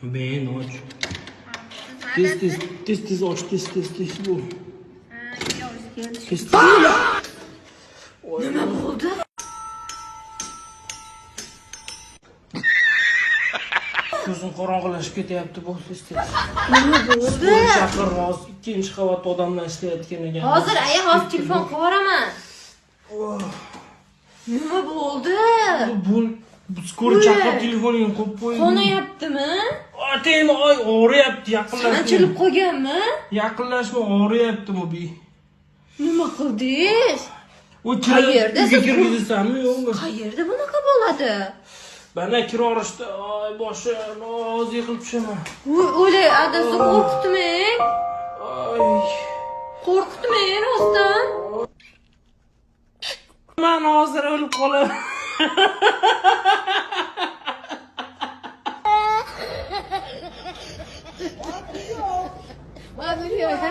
Men och. Tez och, tez bu. Tez. Nima bo'ldi? Ko'zim qorong'ilashib ketyapti bu tez. Nima bo'ldi? Chaqir hozir ikkinchi qavatda odamlar ishlayotgan ekan. Hozir hozir telefon qilib yuboraman. Nima bo'ldi? Bu skor chaqir telefoningni qo'yib qo'ying. Qonayaptimi? Otang og'riyapti, yaqinlashma. Sanchilib qolganmi? Yaqinlashma, og'riyapti bu bi. Nima qildingiz? U qayerda kirgizsammi yo'qmi? Qayerda bunaqa bo'ladi? Bana kirorishdi, ay boshim, hozir yiqilib tushaman. O'lay, adasi qo'rqitmang. Ay. Qo'rqitmang rostdan. Men hozir o'lib qolaman. Hozir yo'q.